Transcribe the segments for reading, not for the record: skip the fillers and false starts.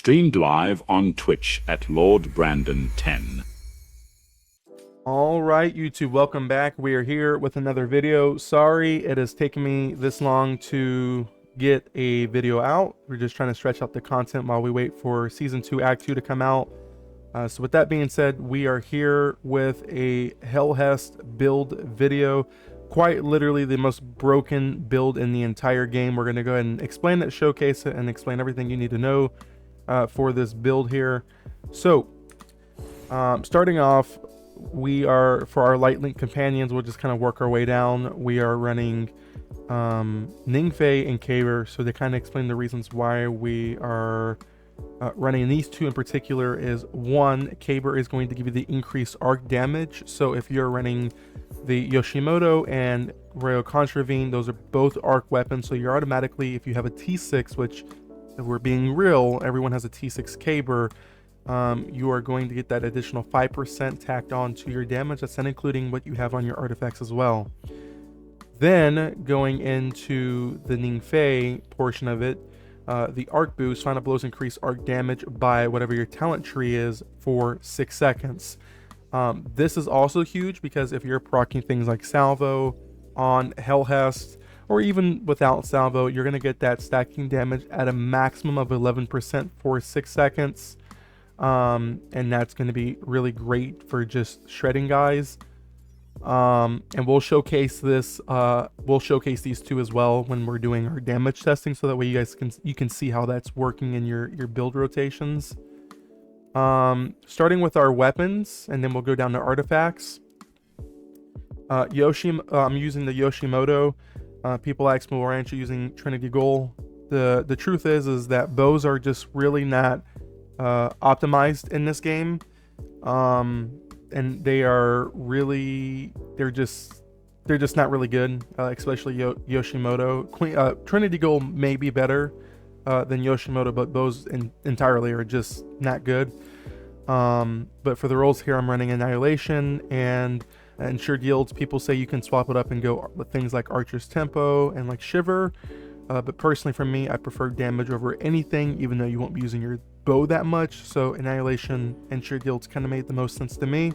Streamed live on Twitch at Lord Brandon 10. All right, YouTube, welcome back. We are here with another video. Sorry it has taken me this long to get a video out. We're just trying to stretch out the content while we wait for Season 2, Act 2 to come out. So with that being said, we are here with a Hellhest build video. Quite literally the most broken build in the entire game. We're going to go ahead and explain it, showcase it, and explain everything you need to know for this build here. So, starting off, we are, for our light link companions, we'll just kind of work our way down. We are running Ningfei and Caver, so they kind of explain the reasons why we are running these two in particular. Is one, Caver is going to give you the increased arc damage, so if you're running the Yoshimoto and Royal Contravene, those are both arc weapons, so you're automatically, if you have a T6, which, if we're being real, everyone has a T6 Caber, you are going to get that additional 5% tacked on to your damage. That's not including what you have on your artifacts as well. Then going into the Ningfei portion of it, the arc boost, final blows increase arc damage by whatever your talent tree is for 6 seconds. This is also huge because if you're proccing things like salvo on Hellhest, or even without salvo, you're going to get that stacking damage at a maximum of 11% for 6 seconds. And that's going to be really great for just shredding guys. And we'll showcase this, we'll showcase these two as well when we're doing our damage testing, so that way you guys can see how that's working in your build rotations. Starting with our weapons, and then we'll go down to artifacts. I'm using the Yoshimoto. People ask me, why aren't you using Trinity Gold? The truth is that bows are just really not optimized in this game, and they are really, they're just not really good, especially Yoshimoto. Trinity Gold may be better than Yoshimoto, but bows entirely are just not good. But for the rolls here, I'm running Annihilation and Ensured Yields. People say you can swap it up and go with things like Archer's Tempo and like Shiver, but personally for me, I prefer damage over anything, even though you won't be using your bow that much. So Annihilation and Ensured Yields kind of made the most sense to me.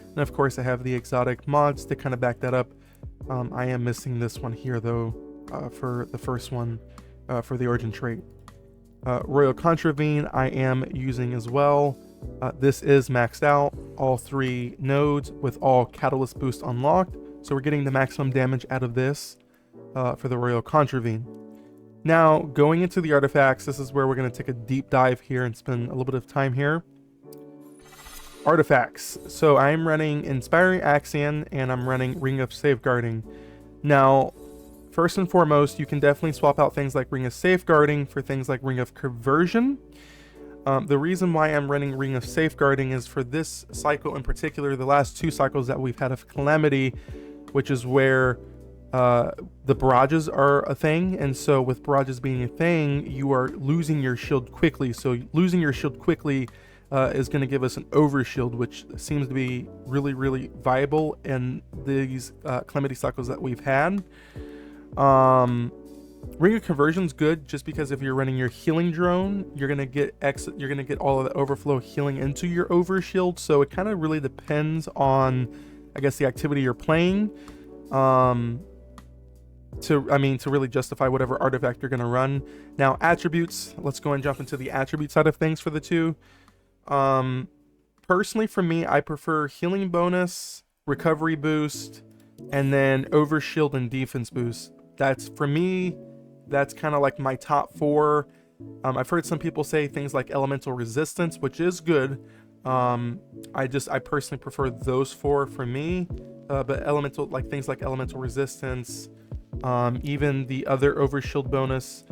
And of course I have the exotic mods to kind of back that up. I am missing this one here though, for the first one, for the origin trait. Royal Contravene I am using as well. This is maxed out, all 3 nodes with all catalyst boost unlocked, so we're getting the maximum damage out of this for the Royal Contravene. Now going into the artifacts, this is where we're going to take a deep dive here and spend a little bit of time here. Artifacts, so I'm running Inspiring Axion and I'm running Ring of Safeguarding. Now first and foremost, you can definitely swap out things like Ring of Safeguarding for things like Ring of Conversion. The reason why I'm running Ring of Safeguarding is for this cycle in particular, the last 2 cycles that we've had of Calamity, which is where the barrages are a thing, and so with barrages being a thing, you are losing your shield quickly. So losing your shield quickly is going to give us an overshield, which seems to be really viable in these Calamity cycles that we've had. Ring of Conversion's good just because if you're running your healing drone, you're gonna get all of the overflow healing into your overshield. So it kind of really depends on, I guess, the activity you're playing, to really justify whatever artifact you're gonna run. Now attributes, let's go and jump into the attribute side of things for the two. Personally for me, I prefer healing bonus, recovery boost, and then overshield and defense boost. That's, for me, that's kind of like my top 4. I've heard some people say things like elemental resistance, which is good. I personally prefer those 4 for me. But elemental, like things like elemental resistance, even the other overshield bonus,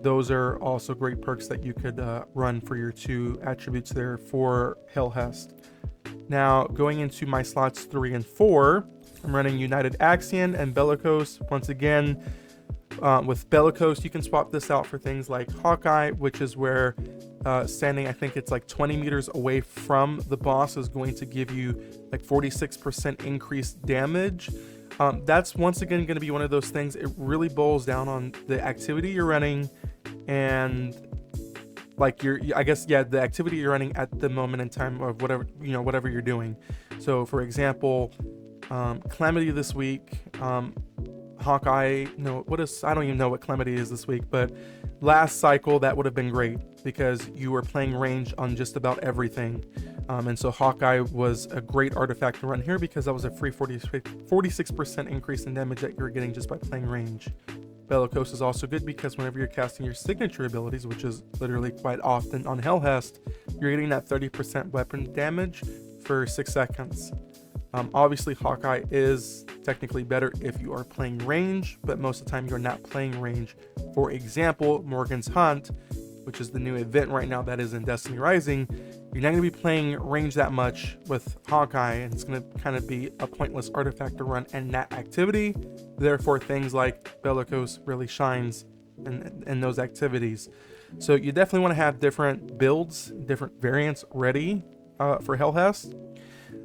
those are also great perks that you could run for your 2 attributes there for Hellhest. Now going into my slots 3 and 4, I'm running United Axion and Bellicose. Once again, with Bellicose, you can swap this out for things like Hawkeye, which is where standing, I think it's like 20 meters away from the boss, is going to give you like 46% increased damage. That's once again going to be one of those things. It really boils down on the activity you're running and like I guess, yeah, the activity you're running at the moment in time of whatever, whatever you're doing. So for example, Calamity this week, Hawkeye, no, I don't even know what Calamity is this week, but last cycle that would have been great because you were playing range on just about everything. And so Hawkeye was a great artifact to run here because that was a free 46% increase in damage that you were getting just by playing range. Bellicose is also good because whenever you're casting your signature abilities, which is literally quite often on Hellhest, you're getting that 30% weapon damage for 6 seconds. Obviously Hawkeye is technically better if you are playing range, but most of the time you're not playing range. For example, Morgan's Hunt, which is the new event right now that is in Destiny Rising, you're not going to be playing range that much with Hawkeye, and it's going to kind of be a pointless artifact to run in that activity. Therefore, things like Bellicose really shines in those activities. So you definitely want to have different builds, different variants ready for Hellhest.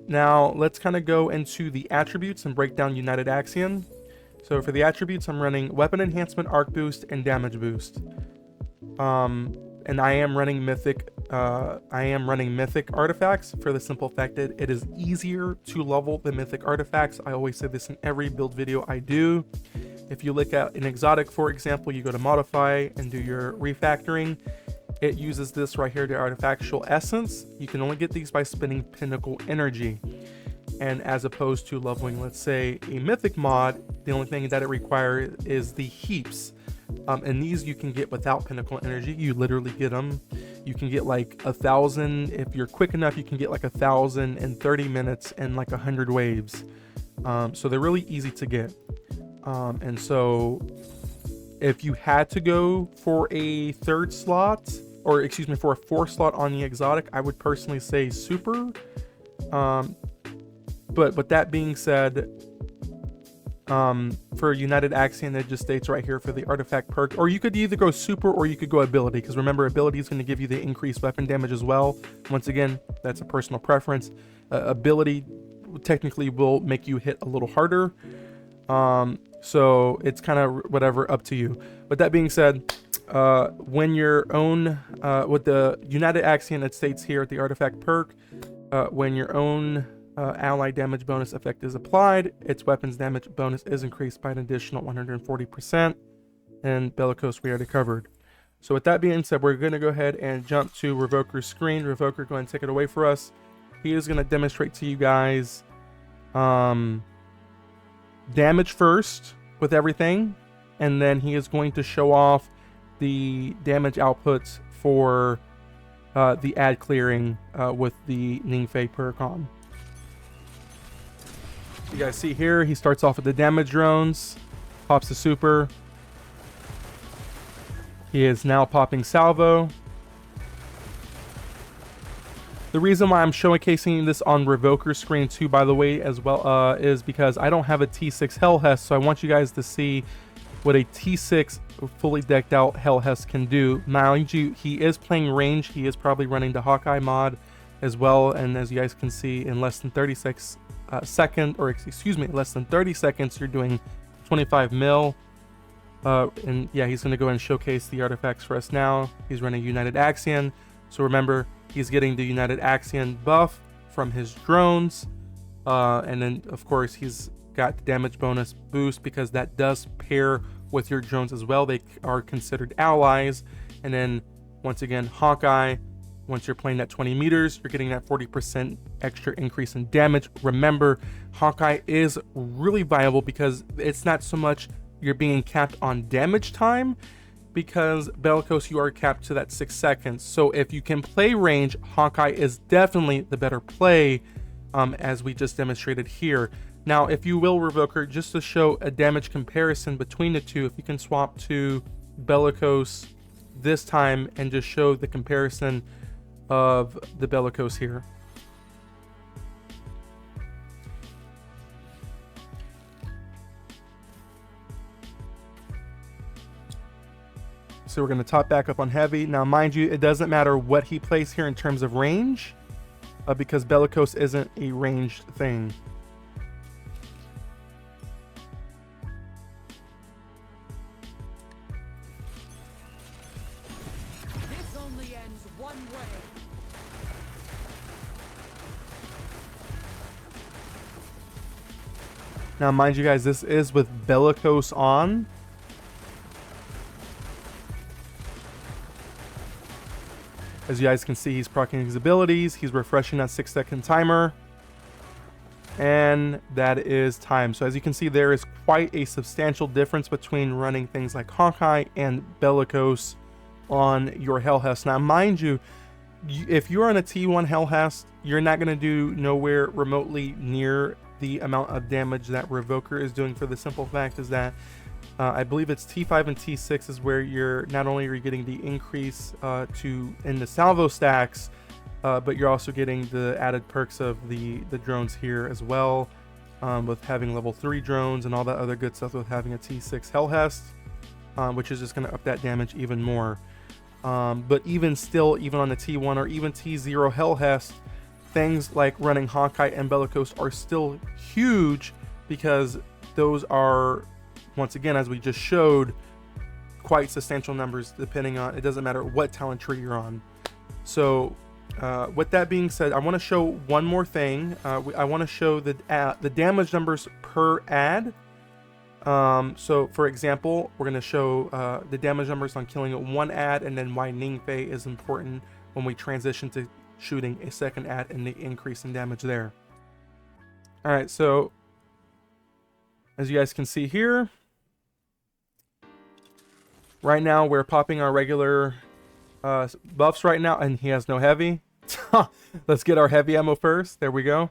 Now, let's kind of go into the attributes and break down United Axion. So for the attributes, I'm running Weapon Enhancement, Arc Boost, and Damage Boost. And I am running mythic artifacts for the simple fact that it is easier to level the mythic artifacts. I always say this in every build video I do. If you look at an exotic, for example, you go to modify and do your refactoring. It uses this right here, the artifactual essence. You can only get these by spending pinnacle energy. And as opposed to leveling, let's say, a mythic mod, the only thing that it requires is the heaps. And these you can get without pinnacle energy. You literally get them. You can get like 1,000. If you're quick enough, you can get like 1,000 in 30 minutes and like 100 waves. So they're really easy to get. And so if you had to go for a third slot, or excuse me, for a 4th slot on the exotic, I would personally say super. But with that being said, for United Axion, it just states right here for the artifact perk, or you could either go super or you could go ability, because remember, ability is going to give you the increased weapon damage as well. Once again, that's a personal preference. Ability technically will make you hit a little harder. So it's kind of whatever, up to you. With that being said, when your own, with the United Axion, it states here at the artifact perk, when your own ally damage bonus effect is applied, its weapons damage bonus is increased by an additional 140%, and Bellicose we already covered. So with that being said, we're going to go ahead and jump to Revoker's screen. Revoker, go ahead and take it away for us. He is going to demonstrate to you guys damage first with everything, and then he is going to show off the damage outputs for the ad clearing with the Ningfei perk on. You guys see here, he starts off with the damage drones, pops the super. He is now popping salvo. The reason why I'm showcasing this on Revoker's screen too, by the way, as well, is because I don't have a T6 Hellhest, so I want you guys to see what a T6 fully decked out Hellhest can do. Mind you, he is playing range. He is probably running the Hawkeye mod as well, and as you guys can see, in less than 36 less than 30 seconds, you're doing 25 mil. And yeah, he's going to go and showcase the artifacts for us now. He's running United Axion. So remember, he's getting the United Axion buff from his drones. And then, of course, he's got the damage bonus boost because that does pair with your drones as well. They are considered allies. And then, once again, Hawkeye. Once you're playing at 20 meters, you're getting that 40% extra increase in damage. Remember, Hawkeye is really viable because it's not so much you're being capped on damage time, because Bellicose, you are capped to that 6 seconds. So if you can play range, Hawkeye is definitely the better play, as we just demonstrated here. Now, if you will, Revoker, just to show a damage comparison between the two, if you can swap to Bellicose this time and just show the comparison of the Bellicose here. So we're going to top back up on heavy. Now, mind you, it doesn't matter what he plays here in terms of range, because Bellicose isn't a ranged thing. Now, mind you guys, this is with Bellicose on. As you guys can see, he's proccing his abilities. He's refreshing that 6-second timer. And that is time. So as you can see, there is quite a substantial difference between running things like Hawkeye and Bellicose on your Hellhest. Now, mind you, if you're on a T1 Hellhest, you're not going to do nowhere remotely near the amount of damage that Revoker is doing, for the simple fact is that I believe it's T5 and T6 is where you're not only are you getting the increase in the salvo stacks, but you're also getting the added perks of the drones here as well, with having level 3 drones and all that other good stuff with having a T6 Hellhest, which is just going to up that damage even more. But even still, even on the T1 or even T0 Hellhest, things like running Hawkeye and Bellicose are still huge, because those are, once again, as we just showed, quite substantial numbers depending on, it doesn't matter what talent tree you're on. So with that being said, I want to show one more thing. I want to show the damage numbers per ad. So for example, we're going to show the damage numbers on killing one ad, and then why Ningfei is important when we transition to shooting a second ad and the increase in damage there. All right, so as you guys can see here, right now we're popping our regular buffs right now, and he has no heavy. Let's get our heavy ammo first. There we go.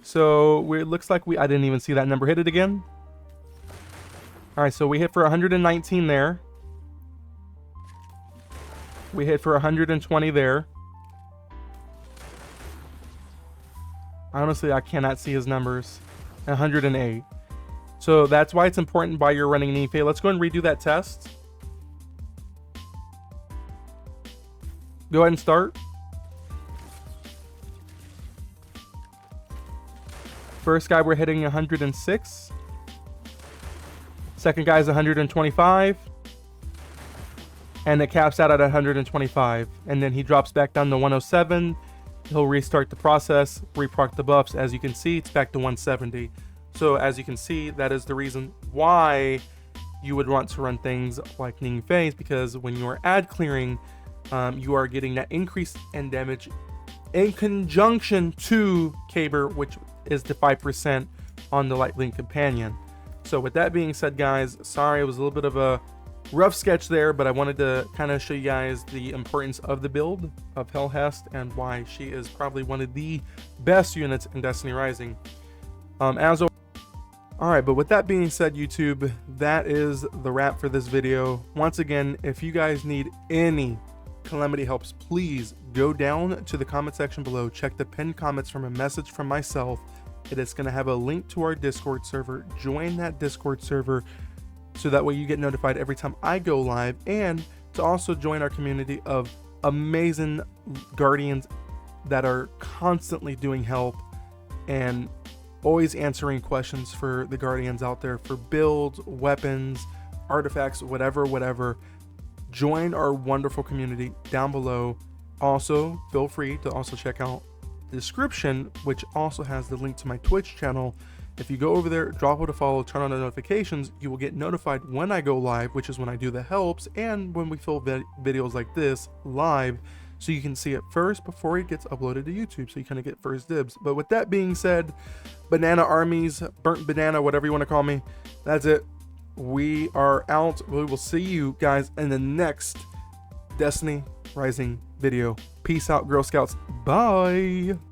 So it looks like I didn't even see that number. Hit it again. All right, so we hit for 119 there. We hit for 120 there. Honestly, I cannot see his numbers. 108. So that's why it's important while you're running Ningfei. Let's go and redo that test. Go ahead and start. First guy, we're hitting 106. Second guy is 125. And it caps out at 125. And then he drops back down to 107. He'll restart the process, reproc the buffs. As you can see, it's back to 170. So as you can see, that is the reason why you would want to run things like Ningfei, because when you are ad clearing, you are getting that increase in damage in conjunction to Caber, which is the 5% on the Light Link Companion. So with that being said, guys, sorry, it was a little bit of a rough sketch there, but I wanted to kind of show you guys the importance of the build of Hellhest and why she is probably one of the best units in Destiny Rising. Alright, but with that being said, YouTube, that is the wrap for this video. Once again, if you guys need any Calamity helps, please go down to the comment section below, check the pinned comments from a message from myself. It is going to have a link to our Discord server. Join that Discord server so that way you get notified every time I go live, and to also join our community of amazing Guardians that are constantly doing help and always answering questions for the Guardians out there for builds, weapons, artifacts, whatever. Join our wonderful community down below. Also, feel free to also check out the description, which also has the link to my Twitch channel. If you go over there, drop it a follow, turn on the notifications, you will get notified when I go live, which is when I do the helps and when we film videos like this live, so you can see it first before it gets uploaded to YouTube, so you kind of get first dibs. But with that being said, banana armies, burnt banana, whatever you want to call me, that's it. We are out. We will see you guys in the next Destiny Rising video. Peace out, Girl Scouts. Bye.